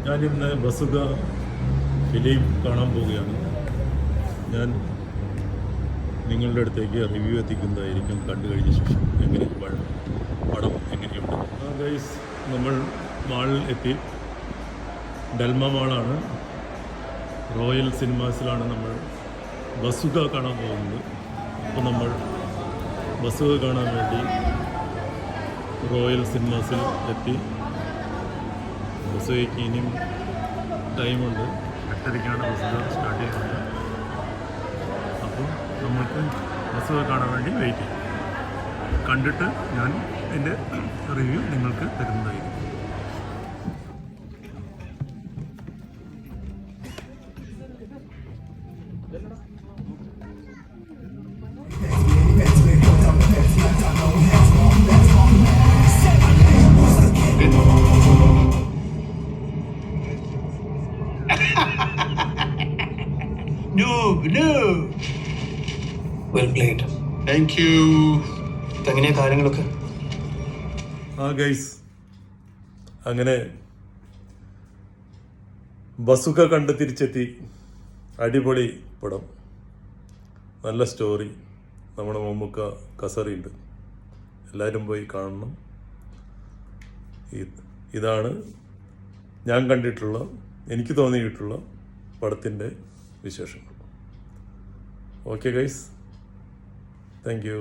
ഞാനിന്ന് ബസുക ഫിലിം കാണാൻ പോവുകയാണ്. ഞാൻ നിങ്ങളുടെ അടുത്തേക്ക് റിവ്യൂ എത്തിക്കുന്നതായിരിക്കും കണ്ടു കഴിഞ്ഞ ശേഷം. എങ്ങനെ പടം എങ്ങനെയുണ്ട്. ഗൈസ്, നമ്മൾ മാളിൽ എത്തി. ഡെൽമ മാളാണ്. റോയൽ സിനിമാസിലാണ് നമ്മൾ ബസുക കാണാൻ പോകുന്നത്. അപ്പോൾ നമ്മൾ ബസുക കാണാൻ വേണ്ടി റോയൽ സിനിമാസിൽ എത്തി. ബസുകയ്ക്ക് ഇനിയും ടൈമുണ്ട്. 8:30ക്കാണ് ബസുക സ്റ്റാർട്ട് ചെയ്യുന്നത്. അപ്പോൾ നമ്മൾക്ക് ബസുക കാണാൻ വേണ്ടി വെയിറ്റ് ചെയ്യും. കണ്ടിട്ട് ഞാൻ എൻ്റെ റിവ്യൂ നിങ്ങൾക്ക് തരുന്നതായിരിക്കും. Well played. Thank you. എങ്ങനെയാ കാര്യങ്ങളൊക്കെ? ഗൈസ്, അങ്ങനെ ബസുക കണ്ട് തിരിച്ചെത്തി. അടിപൊളി പടം, നല്ല സ്റ്റോറി. നമ്മുടെ മമ്മൂക്ക കസറിയുണ്ട്. എല്ലാവരും പോയി കാണണം. ഇതാണ് ഞാൻ കണ്ടിട്ടുള്ള, എനിക്ക് തോന്നിയിട്ടുള്ള പടത്തിൻ്റെ വിശേഷങ്ങൾ. Okay guys, thank you.